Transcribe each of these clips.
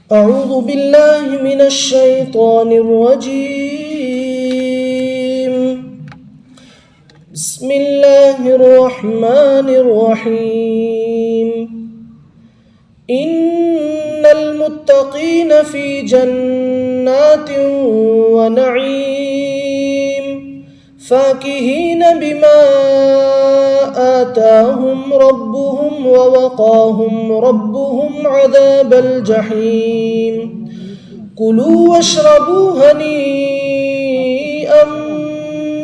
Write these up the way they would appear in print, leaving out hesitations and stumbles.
أعوذ بالله من الشيطان الرجيم. بسم الله الرحمن الرحيم. إن المتقين في جنات ونعيم فاكهين بما آتاهم ربهم ووقاهم ربهم عذاب الجحيم. كلوا واشربوا هنيئا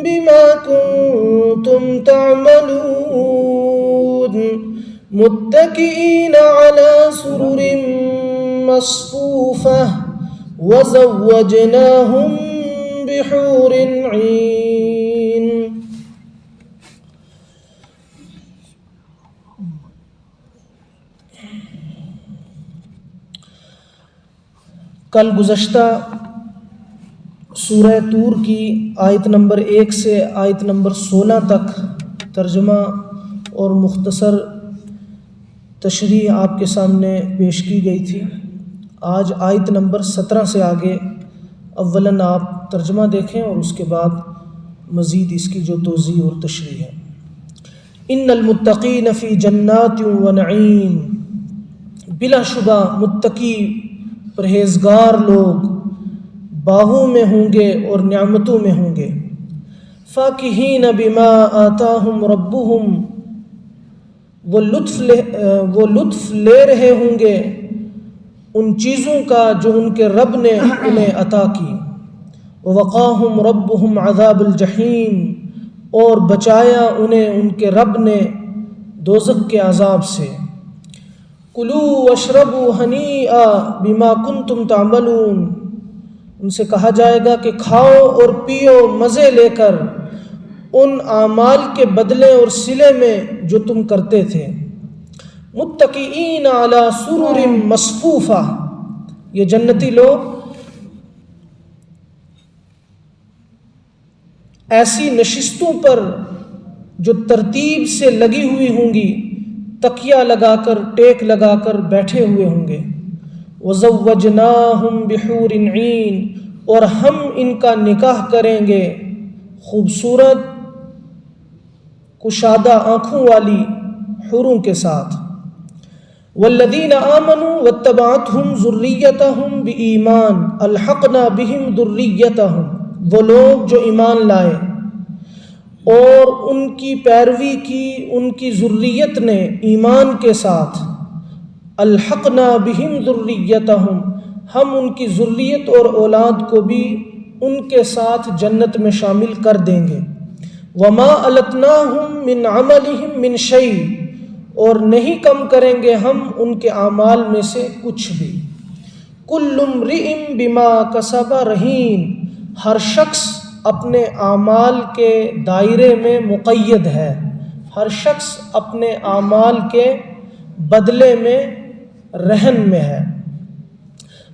بما كنتم تعملون متكئين على سرر مصفوفة وزوجناهم بحور عين. کل گزشتہ سورہ طور کی آیت نمبر 1 سے آیت نمبر 16 تک ترجمہ اور مختصر تشریح آپ کے سامنے پیش کی گئی تھی. آج آیت نمبر 17 سے آگے اولاً آپ ترجمہ دیکھیں اور اس کے بعد مزید اس کی جو توضیح اور تشریح ہے. ان المتقین فی جنات و نعیم، بلا شبہ متقی پرہیزگار لوگ باغوں میں ہوں گے اور نعمتوں میں ہوں گے. فاکہین بما آتاہم ربہم، وہ لطف لے رہے ہوں گے ان چیزوں کا جو ان کے رب نے انہیں عطا کی. ووقاہم ربہم عذاب الجحیم، اور بچایا انہیں ان کے رب نے دوزخ کے عذاب سے. کلوا واشربوا ہنیئا بما کنتم تعملون، ان سے کہا جائے گا کہ کھاؤ اور پیو مزے لے کر ان اعمال کے بدلے اور صلے میں جو تم کرتے تھے. متکئین علی سرر مصفوفہ، یہ جنتی لوگ ایسی نشستوں پر جو ترتیب سے لگی ہوئی ہوں گی، تکیہ لگا کر ٹیک لگا کر بیٹھے ہوئے ہوں گے. وزوجناہم بحور عین، اور ہم ان کا نکاح کریں گے خوبصورت کشادہ آنکھوں والی حوروں کے ساتھ. والذین آمنوا واتبعتہم ذریتہم بایمان الحقنا بہم ذریتہم، وہ لوگ جو ایمان لائے اور ان کی پیروی کی ان کی ذریت نے ایمان کے ساتھ. الحقنا بہم ذریتہم، ہم ان کی ذریت اور اولاد کو بھی ان کے ساتھ جنت میں شامل کر دیں گے. وما التناہم من عملہم من شیء، اور نہیں کم کریں گے ہم ان کے اعمال میں سے کچھ بھی. کل امرئ بما کسب رہین، ہر شخص اپنے اعمال کے دائرے میں مقید ہے، ہر شخص اپنے اعمال کے بدلے میں رہن میں ہے.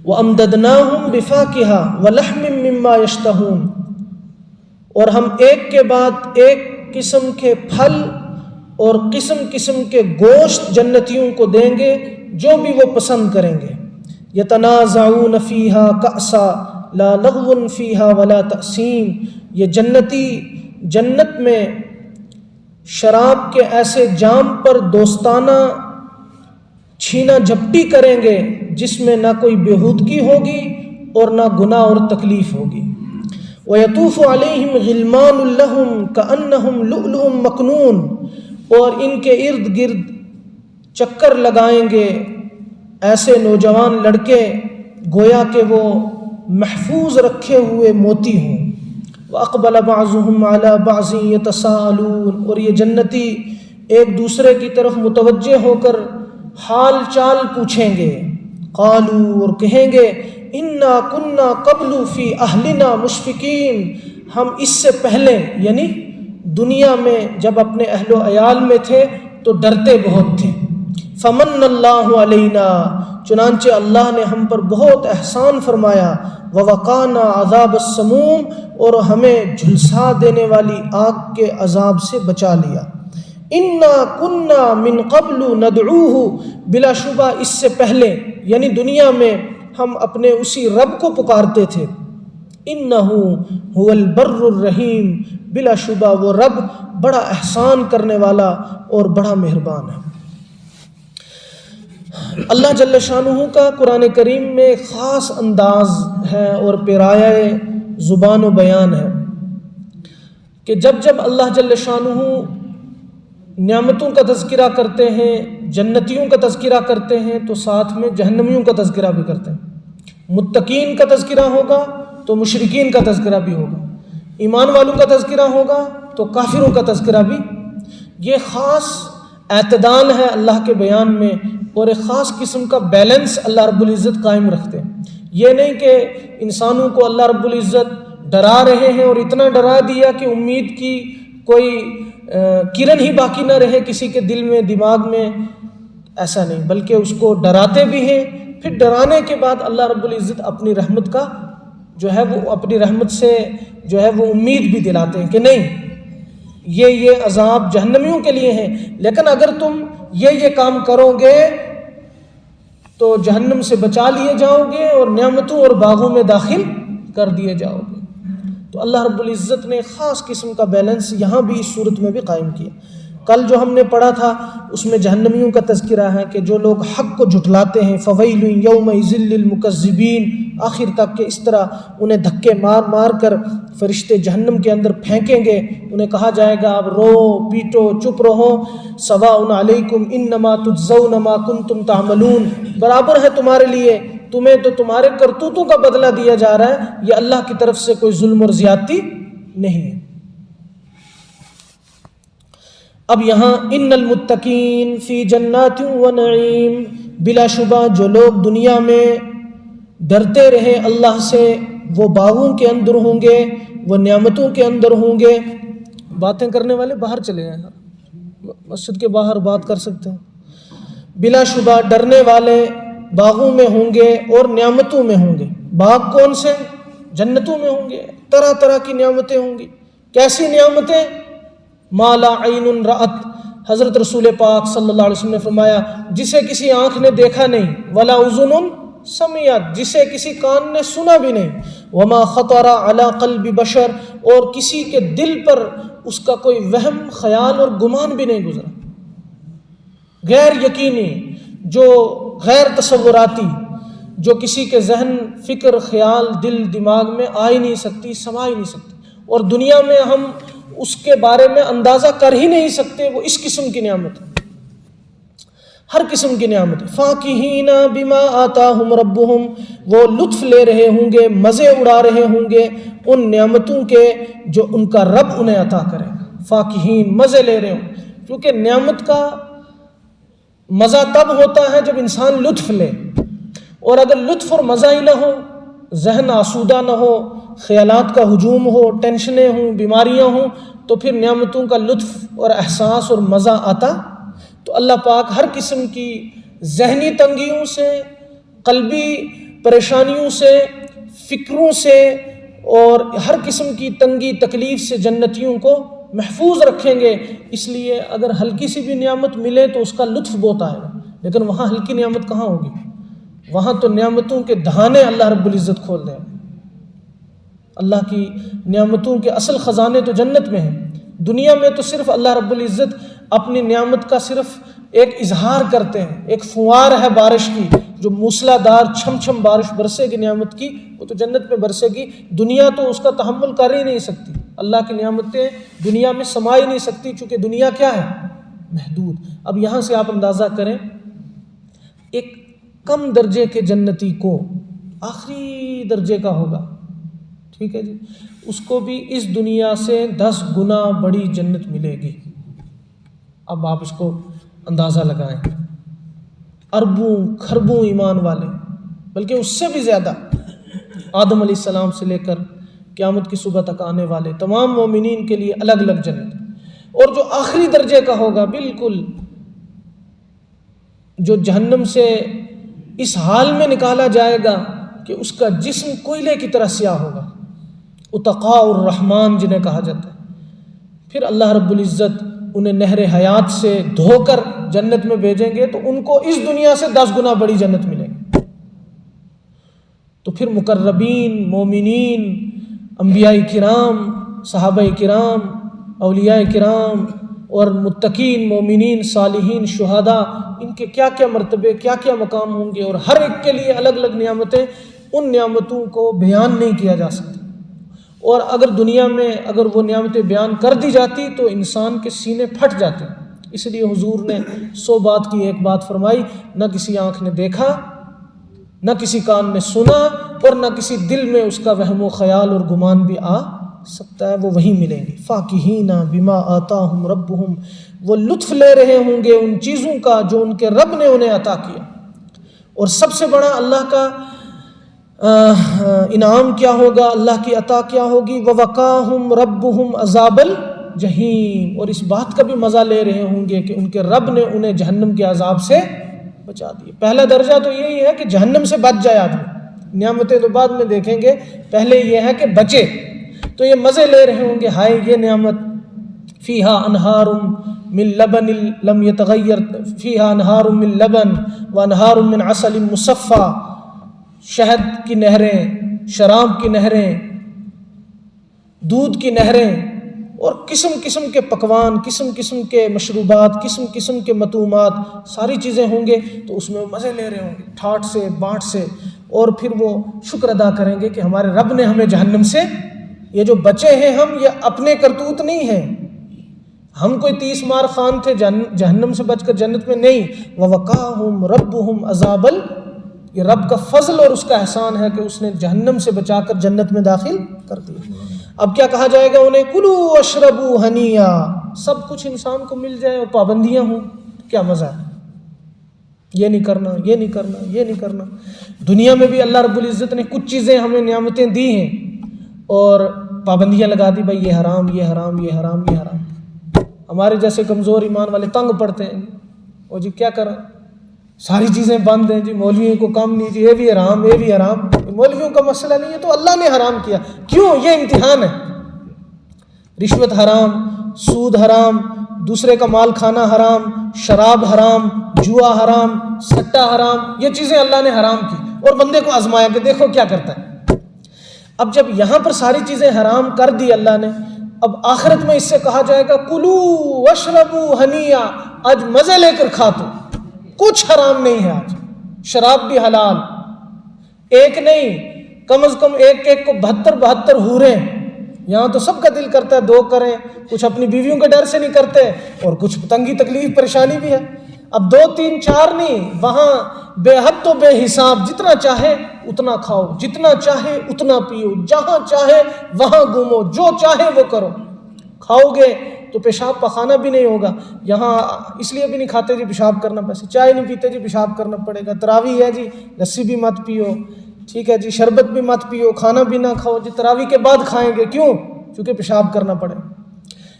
وَأَمْدَدْنَاهُمْ بِفَاكِهَةٍ وَلَحْمٍ مِّمَّا يَشْتَهُونَ، اور ہم ایک کے بعد ایک قسم کے پھل اور قسم قسم کے گوشت جنتیوں کو دیں گے جو بھی وہ پسند کریں گے. يَتَنَازَعُونَ فِيهَا كَأْسًا لَا لَغْوٌ فِيهَا وَلَا تَأْثِيمٌ، یہ جنتی جنت میں شراب کے ایسے جام پر دوستانہ چھینا جھپٹی کریں گے جس میں نہ کوئی بےہودگی ہوگی اور نہ گناہ اور تکلیف ہوگی. وَيَطُوفُ عَلَيْهِمْ غِلْمَانٌ لَهُمْ كَأَنَّهُمْ لُؤْلُؤٌ مَّكْنُونٌ، اور ان کے ارد گرد چکر لگائیں گے ایسے نوجوان لڑکے گویا کہ وہ محفوظ رکھے ہوئے موتی ہوں. وَأَقْبَلَ بَعْضُهُمْ عَلَى بَعْضٍ يَتَسَاءَلُونَ، اور یہ جنتی ایک دوسرے کی طرف متوجہ ہو کر حال چال پوچھیں گے. قالوا، اور کہیں گے انا كنا قبل فی اہلنا مشفقین، ہم اس سے پہلے یعنی دنیا میں جب اپنے اہل و عیال میں تھے تو ڈرتے بہت تھے. فمن اللہ علینا، چنانچہ اللہ نے ہم پر بہت احسان فرمایا. ووقانا عذاب السموم، اور ہمیں جھلسا دینے والی آگ کے عذاب سے بچا لیا. انا کنا من قبل ندعوہ، بلا شبہ اس سے پہلے یعنی دنیا میں ہم اپنے اسی رب کو پکارتے تھے۔ انہو هو البر الرحیم، بلا شبہ وہ رب بڑا احسان کرنے والا اور بڑا مہربان ہے۔ اللہ جل شانہ کا قرآن کریم میں خاص انداز ہے اور پیرایہ زبان و بیان ہے کہ جب جب اللہ جل شانہ نعمتوں کا تذکرہ کرتے ہیں، جنتیوں کا تذکرہ کرتے ہیں، تو ساتھ میں جہنمیوں کا تذکرہ بھی کرتے ہیں۔ متقین کا تذکرہ ہوگا تو مشرکین کا تذکرہ بھی ہوگا، ایمان والوں کا تذکرہ ہوگا تو کافروں کا تذکرہ بھی۔ یہ خاص اعتدال ہے اللہ کے بیان میں، اور ایک خاص قسم کا بیلنس اللہ رب العزت قائم رکھتے ہیں۔ یہ نہیں کہ انسانوں کو اللہ رب العزت ڈرا رہے ہیں اور اتنا ڈرا دیا کہ امید کی کوئی کرن ہی باقی نہ رہے کسی کے دل میں دماغ میں، ایسا نہیں، بلکہ اس کو ڈراتے بھی ہیں، پھر ڈرانے کے بعد اللہ رب العزت اپنی رحمت کا جو ہے وہ اپنی رحمت سے جو ہے وہ امید بھی دلاتے ہیں کہ نہیں یہ عذاب جہنمیوں کے لیے ہیں، لیکن اگر تم یہ کام کرو گے تو جہنم سے بچا لیے جاؤ گے اور نعمتوں اور باغوں میں داخل کر دیے جاؤ گے۔ تو اللہ رب العزت نے خاص قسم کا بیلنس یہاں بھی اس صورت میں بھی قائم کیا۔ کل جو ہم نے پڑھا تھا اس میں جہنمیوں کا تذکرہ ہے کہ جو لوگ حق کو جھٹلاتے ہیں، فویل یومئذ للمکذبین، آخر تک کہ اس طرح انہیں دھکے مار مار کر فرشتے جہنم کے اندر پھینکیں گے، انہیں کہا جائے گا اب رو پیٹو چپ رہو، سواء علیکم انما تجزون ما کنتم تعملون، برابر ہے تمہارے لیے، تمہیں تو تمہارے کرتوتوں کا بدلہ دیا جا رہا ہے، یہ اللہ کی طرف سے کوئی ظلم اور زیادتی نہیں ہے۔ اب یہاں ان المتقین فی جنات و نعیم، بلا شبہ جو لوگ دنیا میں ڈرتے رہے اللہ سے وہ باغوں کے اندر ہوں گے، وہ نعمتوں کے اندر ہوں گے۔ باتیں کرنے والے باہر چلے جائیں، مسجد کے باہر بات کر سکتے ہیں۔ بلا شبہ ڈرنے والے باغوں میں ہوں گے اور نعمتوں میں ہوں گے۔ باغ کون سے؟ جنتوں میں ہوں گے، طرح طرح کی نعمتیں ہوں گی۔ کیسی نعمتیں؟ ما لا عین رأت، حضرت رسول پاک صلی اللہ علیہ وسلم نے فرمایا جسے کسی آنکھ نے دیکھا نہیں، ولا اذن سمعت، جسے کسی کان نے سنا بھی نہیں، وما خطر علی قلب بشر، اور کسی کے دل پر اس کا کوئی وہم خیال اور گمان بھی نہیں گزرا، غیر یقینی، جو غیر تصوراتی، جو کسی کے ذہن فکر خیال دل دماغ میں آ ہی نہیں سکتی، سما ہی نہیں سکتی، اور دنیا میں ہم اس کے بارے میں اندازہ کر ہی نہیں سکتے۔ وہ اس قسم کی نعمت ہے، ہر قسم کی نعمت ہے۔ فاکہین بما آتاہم ربہم، وہ لطف لے رہے ہوں گے، مزے اڑا رہے ہوں گے ان نعمتوں کے جو ان کا رب انہیں عطا کرے گا۔ فاکہین، مزے لے رہے ہوں، کیونکہ نعمت کا مزہ تب ہوتا ہے جب انسان لطف لے، اور اگر لطف اور مزہ ہی نہ ہو، ذہن آسودہ نہ ہو، خیالات کا ہجوم ہو، ٹینشنیں ہوں، بیماریاں ہوں، تو پھر نعمتوں کا لطف اور احساس اور مزہ آتا۔ تو اللہ پاک ہر قسم کی ذہنی تنگیوں سے، قلبی پریشانیوں سے، فکروں سے اور ہر قسم کی تنگی تکلیف سے جنتیوں کو محفوظ رکھیں گے۔ اس لیے اگر ہلکی سی بھی نعمت ملے تو اس کا لطف بہت آئے گا، لیکن وہاں ہلکی نعمت کہاں ہوگی؟ وہاں تو نعمتوں کے دہانے اللہ رب العزت کھول دیں۔ اللہ کی نعمتوں کے اصل خزانے تو جنت میں ہیں۔ دنیا میں تو صرف اللہ رب العزت اپنی نعمت کا صرف ایک اظہار کرتے ہیں، ایک فوار ہے بارش کی، جو موسلا دار چھم چھم بارش برسے گی نعمت کی، وہ تو جنت میں برسے گی۔ دنیا تو اس کا تحمل کر ہی نہیں سکتی، اللہ کی نعمتیں دنیا میں سما ہی نہیں سکتی، چونکہ دنیا کیا ہے؟ محدود۔ اب یہاں سے آپ اندازہ کریں، ایک کم درجے کے جنتی کو آخری درجے کا ہوگا، ٹھیک ہے جی، اس کو بھی اس دنیا سے 10 گنا بڑی جنت ملے گی۔ اب آپ اس کو اندازہ لگائیں، اربوں کھربوں ایمان والے، بلکہ اس سے بھی زیادہ، آدم علیہ السلام سے لے کر قیامت کی صبح تک آنے والے تمام مومنین کے لیے الگ الگ جنت۔ اور جو آخری درجے کا ہوگا، بالکل جو جہنم سے اس حال میں نکالا جائے گا کہ اس کا جسم کوئلے کی طرح سیاہ ہوگا، اتقاء الرحمن جنہیں کہا جاتا ہے، پھر اللہ رب العزت انہیں نہر حیات سے دھو کر جنت میں بھیجیں گے، تو ان کو اس دنیا سے 10 گنا بڑی جنت ملے گی۔ تو پھر مقربین، مومنین، انبیاء کرام، صحابہ کرام، اولیاء کرام اور متقین، مومنین، صالحین، شہداء، ان کے کیا کیا مرتبے، کیا کیا مقام ہوں گے، اور ہر ایک کے لیے الگ الگ نعمتیں، ان نعمتوں کو بیان نہیں کیا جا سکتا۔ اور اگر دنیا میں اگر وہ نعمتیں بیان کر دی جاتی تو انسان کے سینے پھٹ جاتے۔ اس لیے حضور نے 100 بات کی ایک بات فرمائی، نہ کسی آنکھ نے دیکھا، نہ کسی کان نے سنا، اور نہ کسی دل میں اس کا وہم و خیال اور گمان بھی آ سکتا ہے، وہ وہیں ملیں گے۔ فاکہین بما آتاہم ربہم، وہ لطف لے رہے ہوں گے ان چیزوں کا جو ان کے رب نے انہیں عطا کیا۔ اور سب سے بڑا اللہ کا انعام کیا ہوگا، اللہ کی عطا کیا ہوگی؟ وَوَقَاهُمْ رَبُّهُمْ عَذَابَ الْجَحِيمِ، اور اس بات کا بھی مزہ لے رہے ہوں گے کہ ان کے رب نے انہیں جہنم کے عذاب سے بچا دیا۔ پہلا درجہ تو یہی ہے کہ جہنم سے بچ جائے آدمی، نعمتیں تو بعد میں دیکھیں گے، پہلے یہ ہے کہ بچے۔ تو یہ مزے لے رہے ہوں گے، ہائے یہ نعمت، فیہا انہار من لبن لم یتغیر، فیہا انہار من لبن وانہار من عسل مصفی، شہد کی نہریں، شراب کی نہریں، دودھ کی نہریں، اور قسم قسم کے پکوان، قسم قسم کے مشروبات، قسم قسم کے مطعومات، ساری چیزیں ہوں گے۔ تو اس میں وہ مزے لے رہے ہوں گے، ٹھاٹ سے، بانٹ سے، اور پھر وہ شکر ادا کریں گے کہ ہمارے رب نے ہمیں جہنم سے، یہ جو بچے ہیں ہم، یہ اپنے کرتوت نہیں ہیں، ہم کوئی 30 مار خان تھے جہنم سے بچ کر جنت میں نہیں۔ وَوَقَاهُمْ رَبُّهُمْ عَذَابَ، یہ رب کا فضل اور اس کا احسان ہے کہ اس نے جہنم سے بچا کر جنت میں داخل کر دیا۔ اب کیا کہا جائے گا انہیں؟ کُلُوا وَاشْرَبُوا ہَنِیًّا، سب کچھ انسان کو مل جائے اور پابندیاں ہوں، کیا مزہ ہے، یہ نہیں کرنا، یہ نہیں کرنا، یہ نہیں کرنا۔ دنیا میں بھی اللہ رب العزت نے کچھ چیزیں ہمیں نعمتیں دی ہیں اور پابندیاں لگا دی، بھائی یہ حرام، یہ حرام، یہ حرام، یہ حرام۔ ہمارے جیسے کمزور ایمان والے تنگ پڑتے ہیں، اور جی کیا کریں، ساری چیزیں بند ہیں جی، مولویوں کو کم نہیں جی، یہ بھی حرام، یہ بھی حرام۔ مولویوں کا مسئلہ نہیں ہے، تو اللہ نے حرام کیا، کیوں؟ یہ امتحان ہے۔ رشوت حرام، سود حرام، دوسرے کا مال کھانا حرام، شراب حرام، جوا حرام، سٹا حرام، یہ چیزیں اللہ نے حرام کی، اور بندے کو آزمایا کہ دیکھو کیا کرتا ہے۔ اب جب یہاں پر ساری چیزیں حرام کر دی اللہ نے، اب آخرت میں اس سے کہا جائے گا کُلُوا وَاشْرَبُوا ہَنِیًّا، آج مزے لے کر کھا تو، کچھ حرام نہیں ہے آج، شراب بھی حلال، ایک نہیں کم از کم ایک ایک کو 72 حوریں، یہاں تو سب کا دل کرتا ہے 2 کریں، کچھ اپنی بیویوں کے ڈر سے نہیں کرتے، اور کچھ تنگی تکلیف پریشانی بھی ہے۔ اب 2 3 4 نہیں، وہاں بے حد تو بے حساب، جتنا چاہے اتنا کھاؤ، جتنا چاہے اتنا پیو، جہاں چاہے وہاں گھومو، جو چاہے وہ کرو، کھاؤ گے تو پیشاب پخانہ بھی نہیں ہوگا۔ یہاں اس لیے بھی نہیں کھاتے جی پیشاب کرنا، پیسے چائے نہیں پیتے جی پیشاب کرنا پڑے گا، تراویح ہے جی لسی بھی مت پیو، ٹھیک ہے جی، شربت بھی مت پیو، کھانا بھی نہ کھاؤ جی، تراویح کے بعد کھائیں گے، کیوں؟ چونکہ پیشاب کرنا پڑے۔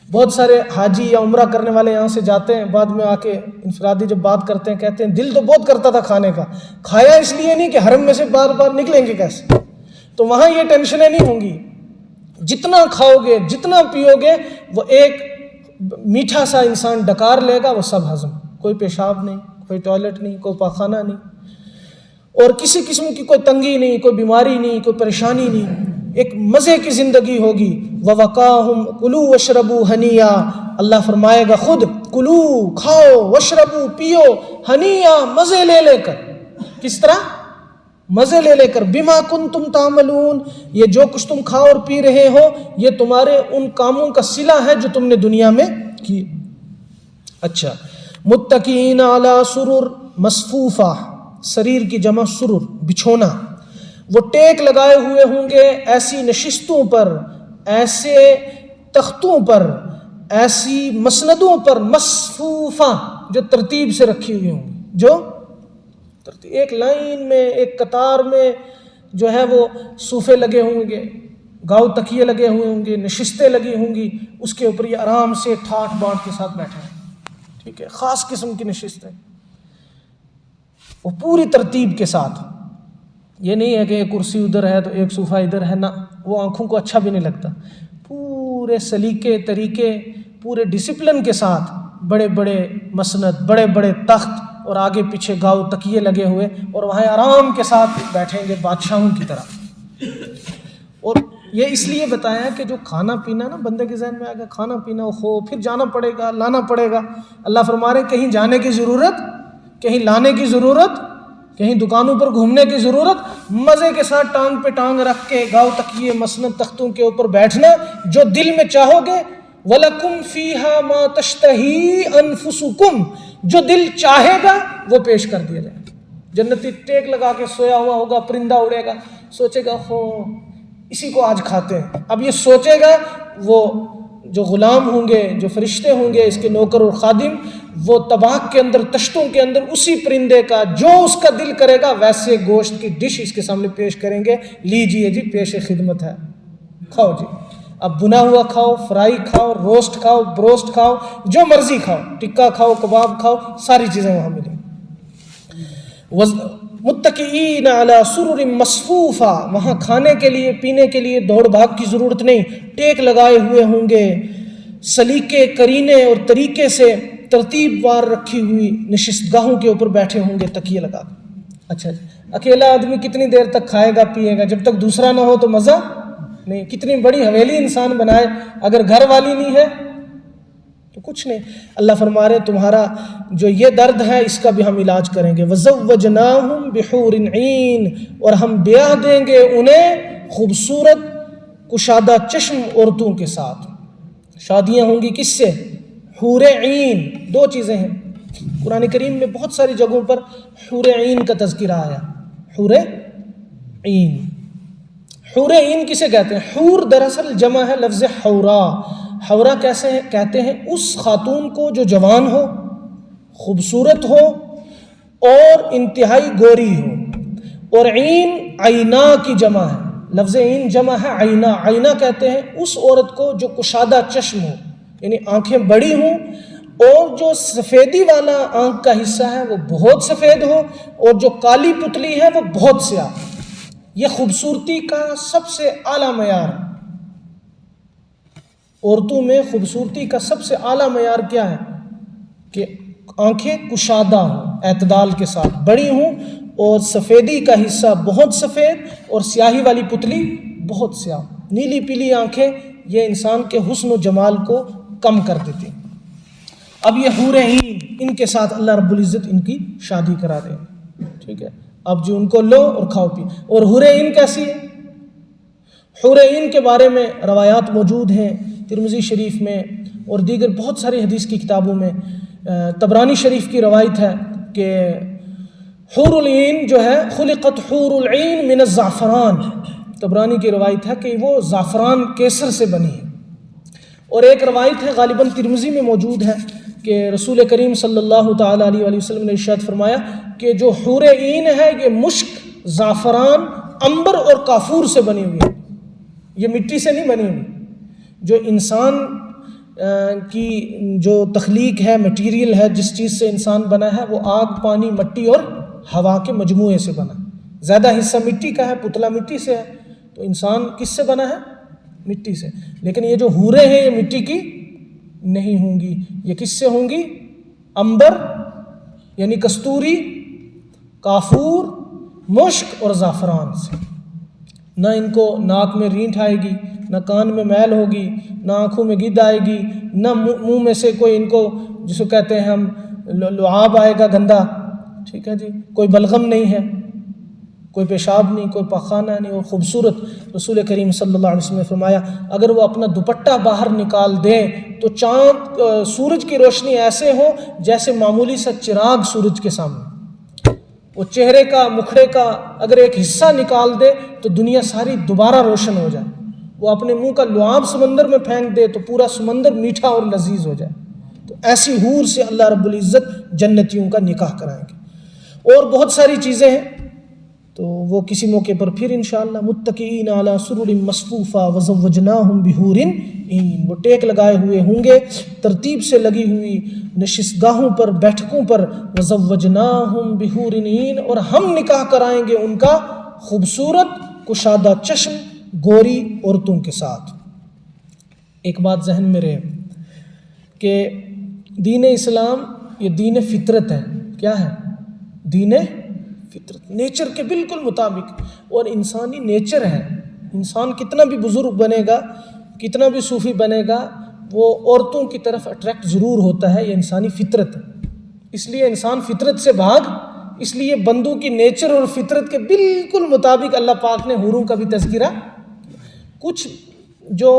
بہت سارے حاجی یا عمرہ کرنے والے یہاں سے جاتے ہیں، بعد میں آ کے انفرادی جب بات کرتے ہیں کہتے ہیں دل تو بہت کرتا تھا کھانے کا، کھایا اس لیے نہیں کہ حرم میں سے بار بار نکلیں گے کیسے، تو وہاں یہ ٹینشنیں نہیں ہوں گی، جتنا کھاؤ گے، جتنا پیو گے، وہ ایک میٹھا سا انسان ڈکار لے گا، وہ سب ہضم، کوئی پیشاب نہیں، کوئی ٹوائلٹ نہیں، کوئی پاخانہ نہیں، اور کسی قسم کی کوئی تنگی نہیں، کوئی بیماری نہیں، کوئی پریشانی نہیں، ایک مزے کی زندگی ہوگی۔ وَوَقَاهُمْ كُلُوا وَاشْرَبُوا ہَنِیًّا، اللہ فرمائے گا خود، کلو، کھاؤ، واشربو، پیو، ہنیّا، مزے لے لے کر۔ کس طرح؟ مزے لے لے کر، بما کنتم تعملون، یہ جو کچھ تم کھا اور پی رہے ہو یہ تمہارے ان کاموں کا صلہ ہے جو تم نے دنیا میں کی۔ اچھا، متکئین علی سرر مصفوفہ، سریر کی جمع سرر، بچھونا، وہ ٹیک لگائے ہوئے ہوں گے ایسی نشستوں پر، ایسے تختوں پر، ایسی مسندوں پر، مصفوفہ جو ترتیب سے رکھی ہوئی ہوں گی، جو ایک لائن میں، ایک قطار میں جو ہے وہ صوفے لگے ہوں گے، گاؤ تکیے لگے ہوئے ہوں گے، نشستیں لگی ہوں گی، اس کے اوپر یہ آرام سے ٹھاٹ باٹ کے ساتھ بیٹھے ہیں، ٹھیک ہے، خاص قسم کی نشستیں، وہ پوری ترتیب کے ساتھ۔ یہ نہیں ہے کہ ایک کرسی ادھر ہے تو ایک صوفہ ادھر ہے، نہ، وہ آنکھوں کو اچھا بھی نہیں لگتا، پورے سلیقے طریقے، پورے ڈسپلن کے ساتھ، بڑے بڑے مسند، بڑے بڑے تخت، اور آگے پیچھے گاؤ تکیے لگے ہوئے، اور وہاں آرام کے ساتھ بیٹھیں گے بادشاہوں کی طرح۔ اور یہ اس لیے بتایا کہ جو کھانا پینا نا بندے کے ذہن میں آ گیا، کھانا پینا ہو پھر جانا پڑے گا، لانا پڑے گا۔ اللہ فرما رہے کہیں جانے کی ضرورت، کہیں لانے کی ضرورت، کہیں دکانوں پر گھومنے کی ضرورت، مزے کے ساتھ ٹانگ پہ ٹانگ رکھ کے گاؤ تکیے مسند تختوں کے اوپر بیٹھنا، جو دل میں چاہو گے۔ وَلَكُمْ فِيهَا مَا تَشْتَهِي أَنفُسُكُمْ، جو دل چاہے گا وہ پیش کر دیا جائے۔ جنتی ٹیک لگا کے سویا ہوا ہوگا، پرندہ اڑے گا، سوچے گا ہو اسی کو آج کھاتے ہیں۔ اب یہ سوچے گا، وہ جو غلام ہوں گے، جو فرشتے ہوں گے اس کے نوکر اور خادم، وہ طباق کے اندر، تشتوں کے اندر اسی پرندے کا جو اس کا دل کرے گا ویسے گوشت کی ڈش اس کے سامنے پیش کریں گے، لیجئے جی پیش خدمت ہے، کھاؤ جی۔ اب بنا ہوا کھاؤ، فرائی کھاؤ، روسٹ کھاؤ، بروسٹ کھاؤ، جو مرضی کھاؤ، ٹکا کھاؤ، کباب کھاؤ، ساری چیزیں وہاں ملیں۔ متکئین علی سرر مصفوفہ، وہاں کھانے کے لیے پینے کے لیے دوڑ بھاگ کی ضرورت نہیں، ٹیک لگائے ہوئے ہوں گے، سلیقے کرینے اور طریقے سے ترتیب وار رکھی ہوئی نشست گاہوں کے اوپر بیٹھے ہوں گے تکیے لگا کے۔ اچھا جی، اکیلا آدمی کتنی دیر تک کھائے گا پیے گا؟ جب تک دوسرا نہ ہو تو مزہ نہیں۔ کتنی بڑی حویلی انسان بنائے، اگر گھر والی نہیں ہے تو کچھ نہیں۔ اللہ فرما رہے تمہارا جو یہ درد ہے اس کا بھی ہم علاج کریں گے۔ وَزَوَّجْنَاهُمْ بِحُورٍ عِينٍ، اور ہم بیاہ دیں گے انہیں خوبصورت کشادہ چشم عورتوں کے ساتھ۔ شادیاں ہوں گی کس سے؟ حور عین۔ دو چیزیں ہیں، قرآن کریم میں بہت ساری جگہوں پر حور عین کا تذکرہ آیا۔ حور عین، حور عین کسے کہتے ہیں؟ حور دراصل جمع ہے لفظ حورا۔ حورا کیسے کہتے ہیں؟ اس خاتون کو جو جوان ہو، خوبصورت ہو اور انتہائی گوری ہو۔ اور عین عینا کی جمع ہے، لفظ عین جمع ہے عینا۔ عینا کہتے ہیں اس عورت کو جو کشادہ چشم ہو، یعنی آنکھیں بڑی ہوں اور جو سفیدی والا آنکھ کا حصہ ہے وہ بہت سفید ہو، اور جو کالی پتلی ہے وہ بہت سیاہ۔ یہ خوبصورتی کا سب سے اعلیٰ معیار ہے۔ عورتوں میں خوبصورتی کا سب سے اعلیٰ معیار کیا ہے؟ کہ آنکھیں کشادہ ہوں، اعتدال کے ساتھ بڑی ہوں، اور سفیدی کا حصہ بہت سفید اور سیاہی والی پتلی بہت سیاہ۔ نیلی پیلی آنکھیں یہ انسان کے حسن و جمال کو کم کر دیتی۔ اب یہ حور عین، ان کے ساتھ اللہ رب العزت ان کی شادی کرا دے، ٹھیک ہے؟ اب جو ان کو لو اور کھاؤ پی۔ اور حور عین کیسی ہے؟ حور عین کے بارے میں روایات موجود ہیں ترمذی شریف میں اور دیگر بہت ساری حدیث کی کتابوں میں۔ طبرانی شریف کی روایت ہے کہ حور العین جو ہے، خلقت حور العین من الزعفران، طبرانی کی روایت ہے کہ وہ زعفران کیسر سے بنی ہے۔ اور ایک روایت ہے غالباً ترمذی میں موجود ہے کہ رسول کریم صلی اللہ تعالیٰ علیہ وآلہ وسلم نے ارشاد فرمایا کہ جو حور عین ہے یہ مشک، زعفران، عنبر اور کافور سے بنی ہوئی ہے، یہ مٹی سے نہیں بنی ہوئی۔ جو انسان کی جو تخلیق ہے، مٹیریل ہے، جس چیز سے انسان بنا ہے، وہ آگ، پانی، مٹی اور ہوا کے مجموعے سے بنا ہے۔ زیادہ حصہ مٹی کا ہے، پتلا مٹی سے ہے، تو انسان کس سے بنا ہے؟ مٹی سے۔ لیکن یہ جو حوریں ہیں یہ مٹی کی نہیں ہوں گی، یہ کس سے ہوں گی؟ عنبر یعنی کستوری، کافور، مشک اور زعفران سے۔ نہ ان کو ناک میں رینٹھ آئے گی، نہ کان میں میل ہوگی، نہ آنکھوں میں گدھ آئے گی، نہ منہ میں سے کوئی ان کو جس کو کہتے ہیں ہم لعاب آئے گا گندا، ٹھیک ہے جی، کوئی بلغم نہیں ہے، کوئی پیشاب نہیں، کوئی پاخانہ نہیں، اور خوبصورت۔ رسول کریم صلی اللہ علیہ وسلم نے فرمایا اگر وہ اپنا دوپٹہ باہر نکال دیں تو چاند سورج کی روشنی ایسے ہو جیسے معمولی سا چراغ سورج کے سامنے۔ وہ چہرے کا، مکھڑے کا اگر ایک حصہ نکال دے تو دنیا ساری دوبارہ روشن ہو جائے۔ وہ اپنے منہ کا لعاب سمندر میں پھینک دے تو پورا سمندر میٹھا اور لذیذ ہو جائے۔ تو ایسی حور سے اللہ رب العزت جنتیوں کا نکاح کرائیں گے۔ اور بہت ساری چیزیں ہیں تو وہ کسی موقع پر پھر انشاءاللہ۔ متکئین علی سرر مصفوفہ وزوجناہم بحور عین، وہ ٹیک لگائے ہوئے ہوں گے ترتیب سے لگی ہوئی نشست گاہوں پر، بیٹھکوں پر۔ وزوجناہم بحور عین، اور ہم نکاح کرائیں گے ان کا خوبصورت کشادہ چشم گوری عورتوں کے ساتھ۔ ایک بات ذہن میں رہے کہ دین اسلام یہ دین فطرت ہے کیا ہے؟ دین فطرت، نیچر کے بالکل مطابق. اور انسانی نیچر ہے، انسان کتنا بھی بزرگ بنے گا، کتنا بھی صوفی بنے گا، وہ عورتوں کی طرف اٹریکٹ ضرور ہوتا ہے. یہ انسانی فطرت ہے. اس لیے انسان فطرت سے بھاگ، اس لیے بندوں کی نیچر اور فطرت کے بالکل مطابق اللہ پاک نے حوروں کا بھی تذکرہ. کچھ جو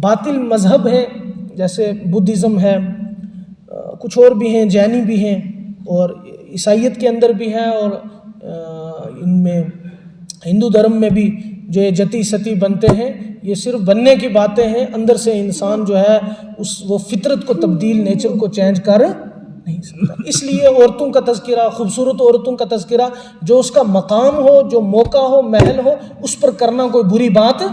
باطل مذہب ہیں جیسے بدھزم ہے، کچھ اور بھی ہیں، جینی بھی ہیں، اور عیسائیت کے اندر بھی ہے، اور ان میں ہندو دھرم میں بھی جو یہ جتی ستی بنتے ہیں، یہ صرف بننے کی باتیں ہیں. اندر سے انسان جو ہے وہ فطرت کو تبدیل، نیچر کو چینج کر نہیں سکتا. اس لیے عورتوں کا تذکرہ، خوبصورت عورتوں کا تذکرہ، جو اس کا مقام ہو، جو موقع ہو، محل ہو، اس پر کرنا کوئی بری بات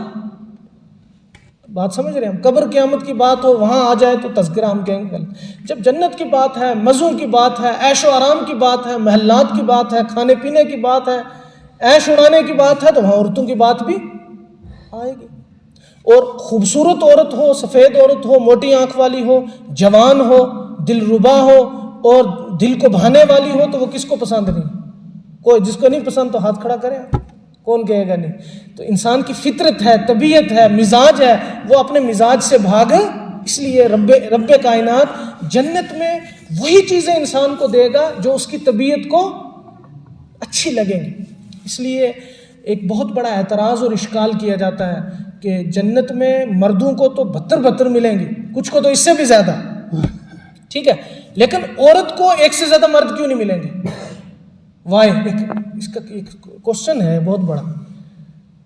سمجھ رہے ہیں ہم. قبر قیامت کی بات ہو، وہاں آ جائے تو تذکرہ ہم کہیں گے. جب جنت کی بات ہے، مزوں کی بات ہے، عیش و آرام کی بات ہے، محلات کی بات ہے، کھانے پینے کی بات ہے، عیش اڑانے کی بات ہے، تو وہاں عورتوں کی بات بھی آئے گی. اور خوبصورت عورت ہو، سفید عورت ہو، موٹی آنکھ والی ہو، جوان ہو، دل ربا ہو اور دل کو بھانے والی ہو، تو وہ کس کو پسند نہیں؟ کوئی جس کو نہیں پسند تو ہاتھ کھڑا کرے. کون کہے گا نہیں؟ تو انسان کی فطرت ہے، طبیعت ہے، مزاج ہے، وہ اپنے مزاج سے بھاگے. اس لیے رب کائنات جنت میں وہی چیزیں انسان کو دے گا جو اس کی طبیعت کو اچھی لگیں گی. اس لیے ایک بہت بڑا اعتراض اور اشکال کیا جاتا ہے کہ جنت میں مردوں کو تو 72 ملیں گے، کچھ کو تو اس سے بھی زیادہ، ٹھیک ہے، لیکن عورت کو ایک سے زیادہ مرد کیوں نہیں ملیں گے؟ وائی؟ اس کا ایک کوشچن ہے بہت بڑا.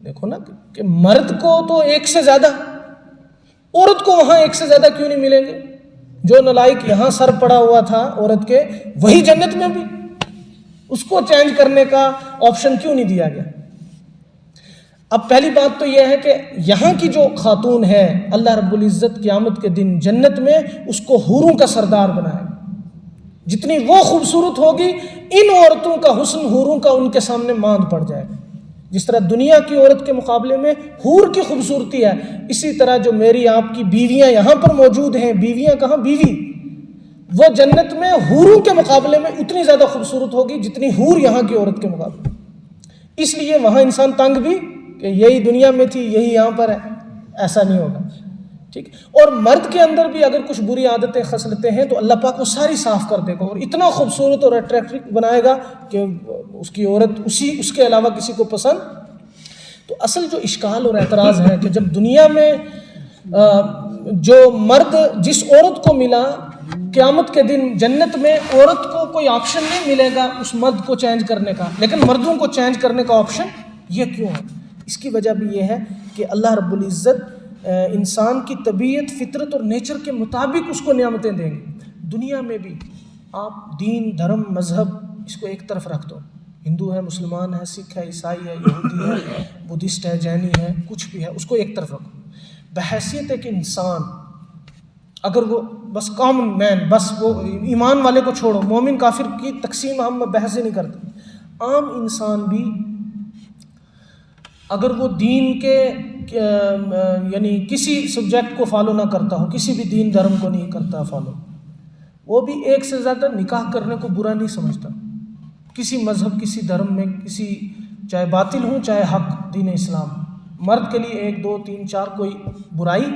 دیکھو نا کہ مرد کو تو ایک سے زیادہ، عورت کو وہاں ایک سے زیادہ کیوں نہیں ملیں گے؟ جو نالائق یہاں سر پڑا ہوا تھا عورت کے، وہی جنت میں بھی اس کو چینج کرنے کا آپشن کیوں نہیں دیا گیا؟ اب پہلی بات تو یہ ہے کہ یہاں کی جو خاتون ہے، اللہ رب العزت قیامت کے دن جنت میں اس کو حوروں کا سردار بنائے گا. جتنی وہ خوبصورت ہوگی، ان عورتوں کا حسن حوروں کا ان کے سامنے ماند پڑ جائے گا. جس طرح دنیا کی عورت کے مقابلے میں حور کی خوبصورتی ہے، اسی طرح جو میری آپ کی بیویاں یہاں پر موجود ہیں، بیویاں کہاں، بیوی وہ جنت میں حوروں کے مقابلے میں اتنی زیادہ خوبصورت ہوگی جتنی حور یہاں کی عورت کے مقابلے. اس لیے وہاں انسان تنگ بھی کہ یہی دنیا میں تھی، یہی یہاں پر ہے، ایسا نہیں ہوگا. ٹھیک. اور مرد کے اندر بھی اگر کچھ بری عادتیں خصلتیں ہیں تو اللہ پاک وہ ساری صاف کر دے گا اور اتنا خوبصورت اور اٹریکٹیو بنائے گا کہ اس کی عورت اس کے علاوہ کسی کو پسند. تو اصل جو اشکال اور اعتراض ہے کہ جب دنیا میں جو مرد جس عورت کو ملا، قیامت کے دن جنت میں عورت کو کوئی آپشن نہیں ملے گا اس مرد کو چینج کرنے کا، لیکن مردوں کو چینج کرنے کا آپشن یہ کیوں ہے؟ اس کی وجہ بھی یہ ہے کہ اللہ رب العزت انسان کی طبیعت، فطرت اور نیچر کے مطابق اس کو نعمتیں دیں گے. دنیا میں بھی آپ دین، دھرم، مذہب اس کو ایک طرف رکھ دو، ہندو ہے، مسلمان ہے، سکھ ہے، عیسائی ہے، یہودی ہے، بدھسٹ ہے، جینی ہے، کچھ بھی ہے، اس کو ایک طرف رکھو. بحیثیت ایک انسان، اگر وہ بس کامن مین، بس وہ ایمان والے کو چھوڑو، مومن کافر کی تقسیم ہم بحث ہی نہیں کرتے، عام انسان بھی اگر وہ دین کے یعنی کسی سبجیکٹ کو فالو نہ کرتا ہو، کسی بھی دین دھرم کو نہیں کرتا فالو، وہ بھی ایک سے زیادہ نکاح کرنے کو برا نہیں سمجھتا. کسی مذہب، کسی دھرم میں، کسی چاہے باطل ہوں چاہے حق، دین اسلام، مرد کے لیے 1 2 3 4 کوئی برائی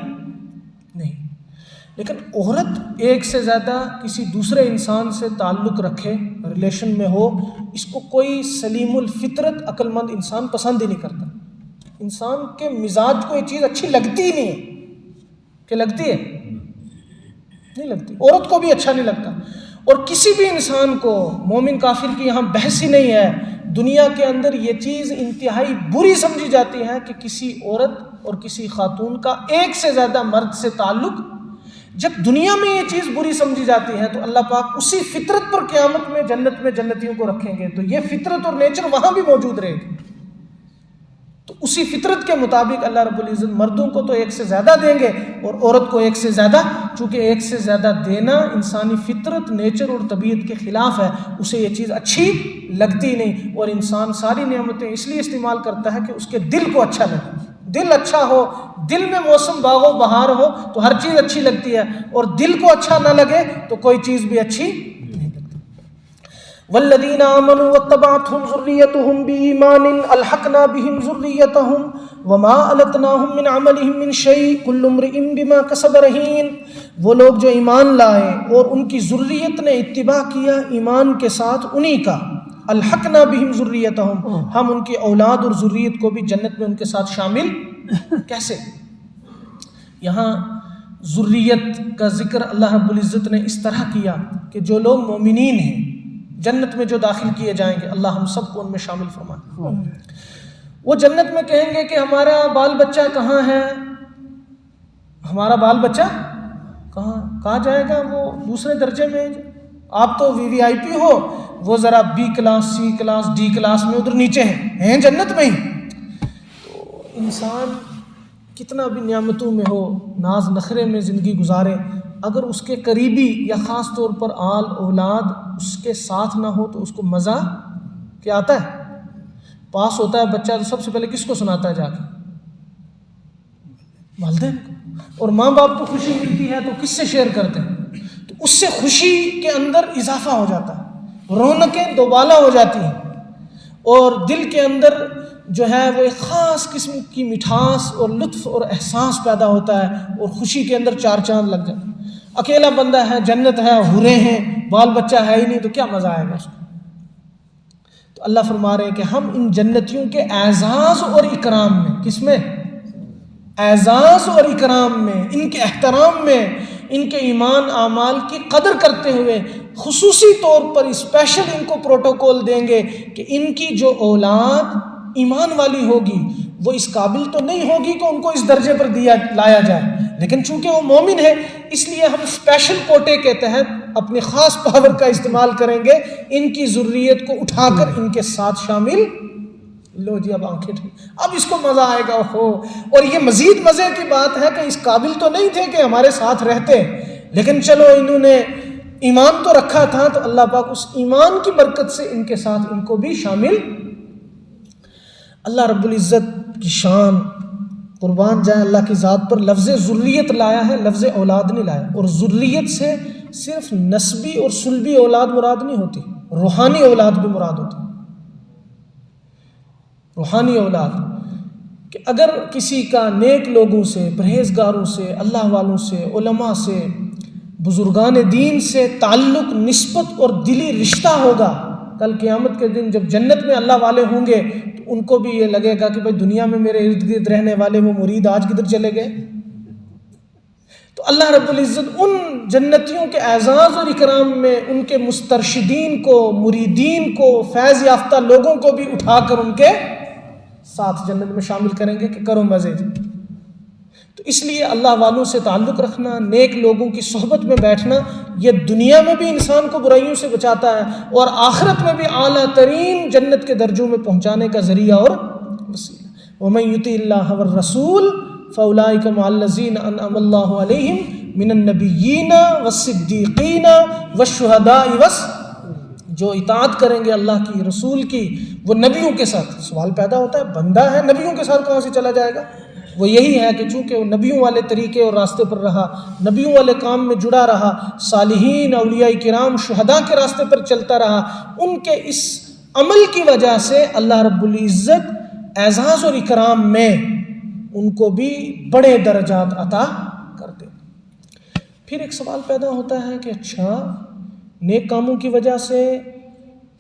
نہیں. لیکن عورت ایک سے زیادہ کسی دوسرے انسان سے تعلق رکھے، ریلیشن میں ہو، اس کو کوئی سلیم الفطرت عقل مند انسان پسند ہی نہیں کرتا. انسان کے مزاج کو یہ چیز اچھی لگتی ہی نہیں ہے. کہ لگتی ہے؟ نہیں لگتی. عورت کو بھی اچھا نہیں لگتا. اور کسی بھی انسان کو، مومن کافر کی یہاں بحث ہی نہیں ہے، دنیا کے اندر یہ چیز انتہائی بری سمجھی جاتی ہے کہ کسی عورت اور کسی خاتون کا ایک سے زیادہ مرد سے تعلق. جب دنیا میں یہ چیز بری سمجھی جاتی ہے تو اللہ پاک اسی فطرت پر قیامت میں جنت میں جنتیوں کو رکھیں گے، تو یہ فطرت اور نیچر وہاں بھی موجود رہے گی. تو اسی فطرت کے مطابق اللہ رب العزت مردوں کو تو ایک سے زیادہ دیں گے اور عورت کو ایک سے زیادہ، چونکہ ایک سے زیادہ دینا انسانی فطرت، نیچر اور طبیعت کے خلاف ہے، اسے یہ چیز اچھی لگتی نہیں. اور انسان ساری نعمتیں اس لیے استعمال کرتا ہے کہ اس کے دل کو اچھا لگے. دل اچھا ہو، دل میں موسم باغ و بہار ہو تو ہر چیز اچھی لگتی ہے، اور دل کو اچھا نہ لگے تو کوئی چیز بھی اچھی نہیں لگتی. والذین آمنوا واتبعتهم ذریتهم بإیمان الحقنا بهم ذریتهم وما ألتناهم من عملهم من شیء کل امرئ بما کسب رہین. وہ لوگ جو ایمان لائے اور ان کی ذریت نے اتباع کیا ایمان کے ساتھ انہی کا، الحقنا بهم ذریتهم، ہم ان کی اولاد اور ذریت کو بھی جنت میں ان کے ساتھ شامل کیسے؟ یہاں ذریت کا ذکر اللہ رب العزت نے اس طرح کیا کہ جو لوگ مومنین ہیں جنت میں جو داخل کیے جائیں گے، اللہ ہم سب کو ان میں شامل فرمائے. وہ جنت میں کہیں گے کہ ہمارا بال بچہ کہاں ہے، ہمارا بال بچہ کہاں جائے گا، وہ دوسرے درجے میں ہے، آپ تو وی آئی پی ہو، وہ ذرا B class C class D class میں ادھر نیچے ہیں جنت میں ہی. تو انسان کتنا بھی نعمتوں میں ہو، ناز نخرے میں زندگی گزارے، اگر اس کے قریبی یا خاص طور پر آل اولاد اس کے ساتھ نہ ہو تو اس کو مزہ کیا آتا ہے؟ پاس ہوتا ہے بچہ تو سب سے پہلے کس کو سناتا ہے؟ جا کے والدین کو. اور ماں باپ کو خوشی ملتی ہے تو کس سے شیئر کرتے ہیں؟ تو اس سے خوشی کے اندر اضافہ ہو جاتا ہے، رونقیں دوبالا ہو جاتی ہیں، اور دل کے اندر جو ہے وہ ایک خاص قسم کی مٹھاس اور لطف اور احساس پیدا ہوتا ہے، اور خوشی کے اندر چار چاند لگ جاتے ہیں. اکیلا بندہ ہے، جنت ہے، حوریں ہیں، بال بچہ ہے ہی نہیں، تو کیا مزہ آئے گا اس کو؟ تو اللہ فرما رہے ہیں کہ ہم ان جنتیوں کے اعزاز اور اکرام میں، کس میں؟ اعزاز اور اکرام میں، ان کے احترام میں، ان کے ایمان اعمال کی قدر کرتے ہوئے خصوصی طور پر اسپیشل ان کو پروٹوکول دیں گے کہ ان کی جو اولاد ایمان والی ہوگی وہ اس قابل تو نہیں ہوگی کہ ان کو اس درجے پر لایا جائے، لیکن چونکہ وہ مومن ہے اس لیے ہم اسپیشل کوٹے کے تحت اپنی خاص پاور کا استعمال کریں گے، ان کی ذریت کو اٹھا کر ان کے ساتھ شامل. لو جی اب آنکھیں اب اس کو مزہ آئے گا. اور یہ مزید مزے کی بات ہے کہ اس قابل تو نہیں تھے کہ ہمارے ساتھ رہتے، لیکن چلو انہوں نے ایمان تو رکھا تھا تو اللہ پاک اس ایمان کی برکت سے ان کے ساتھ ان کو بھی شامل. اللہ رب العزت کی شان، قربان جائیں اللہ کی ذات پر، لفظ ذریت لایا ہے، لفظ اولاد نہیں لایا. اور ذریت سے صرف نسبی اور سلبی اولاد مراد نہیں ہوتی، روحانی اولاد بھی مراد ہوتی. روحانی اولاد کہ اگر کسی کا نیک لوگوں سے، پرہیزگاروں سے، اللہ والوں سے، علماء سے، بزرگان دین سے تعلق، نسبت اور دلی رشتہ ہوگا، کل قیامت کے دن جب جنت میں اللہ والے ہوں گے تو ان کو بھی یہ لگے گا کہ بھائی دنیا میں میرے ارد گرد رہنے والے وہ مرید آج کدھر چلے گئے. تو اللہ رب العزت ان جنتیوں کے اعزاز اور اکرام میں ان کے مسترشدین کو، مریدین کو، فیض یافتہ لوگوں کو بھی اٹھا کر ان کے ساتھ جنت میں شامل کریں گے کہ کرو مزے جی. تو اس لیے اللہ والوں سے تعلق رکھنا، نیک لوگوں کی صحبت میں بیٹھنا، یہ دنیا میں بھی انسان کو برائیوں سے بچاتا ہے اور آخرت میں بھی اعلیٰ ترین جنت کے درجوں میں پہنچانے کا ذریعہ اور وسیلہ. وَمَن يُطِعِ اللَّهَ وَالرَّسُولَ فَأُولَٰئِكَ مَعَ الَّذِينَ أَنْعَمَ اللَّهُ عَلَيْهِم مِّنَ النَّبِيِّينَ وَالصِّدِّيقِينَ وَالشُّهَدَاءِ جو اطاعت کریں گے اللہ کی، رسول کی، وہ نبیوں کے ساتھ. سوال پیدا ہوتا ہے بندہ ہے نبیوں کے ساتھ کہاں سے چلا جائے گا؟ وہ یہی ہے کہ چونکہ وہ نبیوں والے طریقے اور راستے پر رہا، نبیوں والے کام میں جڑا رہا، صالحین، اولیاء کرام، شہداء کے راستے پر چلتا رہا، ان کے اس عمل کی وجہ سے اللہ رب العزت اعزاز اور اکرام میں ان کو بھی بڑے درجات عطا کرتے. پھر ایک سوال پیدا ہوتا ہے کہ اچھا نیک کاموں کی وجہ سے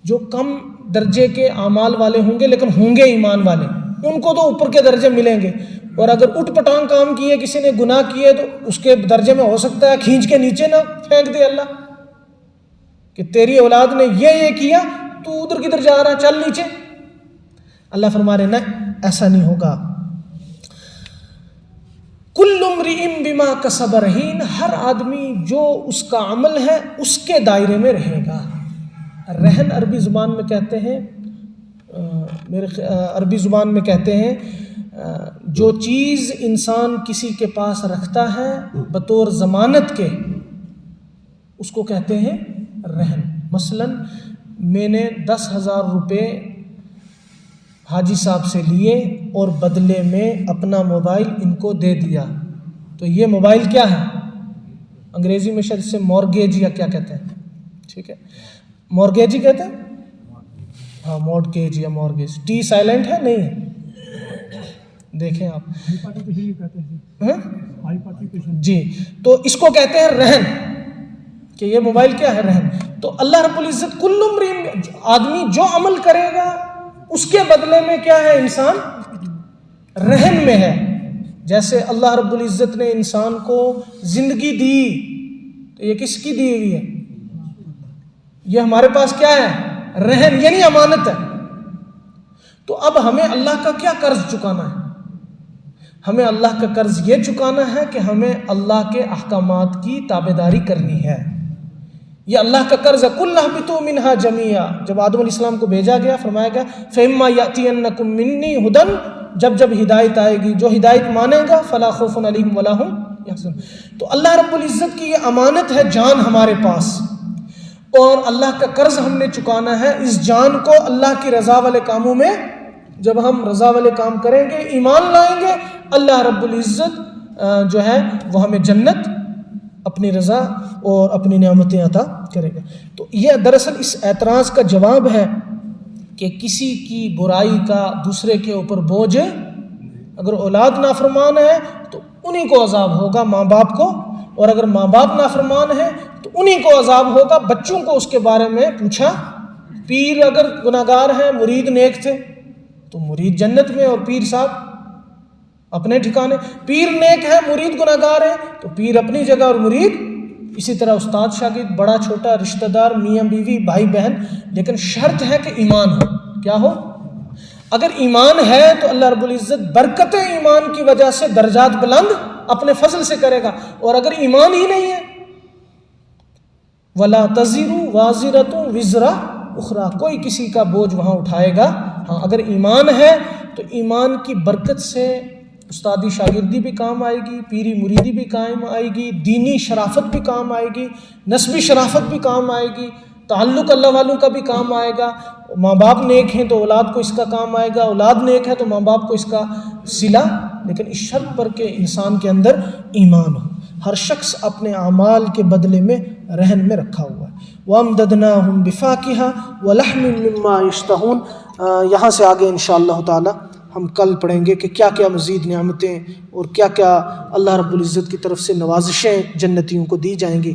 جو کم درجے کے اعمال والے ہوں گے لیکن ہوں گے ایمان والے، ان کو تو اوپر کے درجے ملیں گے، اور اگر اٹھ پٹانگ کام کیے، کسی نے گناہ کیے تو اس کے درجے میں ہو سکتا ہے کھینچ کے نیچے نہ پھینک دے اللہ کہ تیری اولاد نے یہ کیا، تو ادھر کدھر جا رہا، چل نیچے. اللہ فرما رہے نہیں، ایسا نہیں ہوگا. کل امرئ بما کسب رہین، ہر آدمی جو اس کا عمل ہے اس کے دائرے میں رہے گا. رہن عربی زبان میں کہتے ہیں، عربی زبان میں کہتے ہیں جو چیز انسان کسی کے پاس رکھتا ہے بطور ضمانت کے، اس کو کہتے ہیں رہن. مثلا میں نے 10,000 روپے حاجی صاحب سے لیے اور بدلے میں اپنا موبائل ان کو دے دیا، تو یہ موبائل کیا ہے؟ انگریزی میں شاید سے مورگیج یا کیا کہتے ہیں، ٹھیک ہے، مورگیج ہی کہتے ہیں. ہاں مورگیج یا مورگیج، ٹی سائلنٹ ہے نہیں ہے، دیکھیں آپ جی، تو اس کو کہتے ہیں رہن، کہ یہ موبائل کیا ہے؟ رہن۔ تو اللہ رب العزت کل امرئ، آدمی جو عمل کرے گا اس کے بدلے میں کیا ہے؟ انسان رہن میں ہے۔ جیسے اللہ رب العزت نے انسان کو زندگی دی، تو یہ کس کی دی ہوئی ہے؟ یہ ہمارے پاس کیا ہے؟ رہن، یعنی امانت ہے۔ تو اب ہمیں اللہ کا کیا قرض چکانا ہے؟ ہمیں اللہ کا قرض یہ چکانا ہے کہ ہمیں اللہ کے احکامات کی تابعداری کرنی ہے۔ یہ اللہ کا قرض ہے۔ قُلْ اهْبِطُوا مِنْهَا جَمِيعًا، جب آدم علیہ السلام کو بھیجا گیا فرمایا گیا فَإِمَّا يَأْتِيَنَّكُم مِّنِّي هُدًى، جب ہدایت آئے گی، جو ہدایت مانے گا فَلَا خَوْفٌ عَلَيْهِمْ وَلَا هُمْ يَحْزَنُونَ۔ تو اللہ رب العزت کی یہ امانت ہے، جان ہمارے پاس، اور اللہ کا قرض ہم نے چکانا ہے۔ اس جان کو اللہ کی رضا والے کاموں میں، جب ہم رضا والے کام کریں گے، ایمان لائیں گے، اللہ رب العزت جو ہے وہ ہمیں جنت، اپنی رضا اور اپنی نعمتیں عطا کرے گا۔ تو یہ دراصل اس اعتراض کا جواب ہے کہ کسی کی برائی کا دوسرے کے اوپر بوجھ، اگر اولاد نافرمان ہے تو انہی کو عذاب ہوگا، ماں باپ کو، اور اگر ماں باپ نافرمان ہے تو انہی کو عذاب ہوگا۔ بچوں کو اس کے بارے میں پوچھا، پیر اگر گناہگار ہیں، مرید نیک تھے تو مرید جنت میں اور پیر صاحب اپنے ٹھکانے، پیر نیک ہے مرید گناہگار ہے تو پیر اپنی جگہ اور مرید اسی طرح، استاد شاگرد، بڑا چھوٹا، رشتہ دار، میاں بیوی، بھائی بہن، لیکن شرط ہے کہ ایمان ہو۔ کیا ہو؟ اگر ایمان ہے تو اللہ رب العزت برکت ایمان کی وجہ سے درجات بلند اپنے فضل سے کرے گا، اور اگر ایمان ہی نہیں ہے وَلَا تَزِرُ وَازِرَةٌ وِزْرَ أُخْرَىٰ، کوئی کسی کا بوجھ وہاں اٹھائے گا۔ ہاں اگر ایمان ہے تو ایمان کی برکت سے استادی شاگردی بھی کام آئے گی، پیری مریدی بھی کام آئے گی، دینی شرافت بھی کام آئے گی، نسبی شرافت بھی کام آئے گی، تعلق اللہ والوں کا بھی کام آئے گا۔ ماں باپ نیک ہیں تو اولاد کو اس کا کام آئے گا، اولاد نیک ہے تو ماں باپ کو اس کا صلہ، لیکن اس شرط پر کہ انسان کے اندر ایمان ہو۔ ہر شخص اپنے اعمال کے بدلے میں رہن میں رکھا ہوا ہے۔ وَأَمْدَدْنَاهُمْ بِفَاكِهَةٍ وَلَحْمٍ مِّمَّا يَشْتَهُونَ۔ یہاں سے آگے انشاءاللہ تعالی ہم کل پڑھیں گے کہ کیا کیا مزید نعمتیں اور کیا کیا اللہ رب العزت کی طرف سے نوازشیں جنتیوں کو دی جائیں گی۔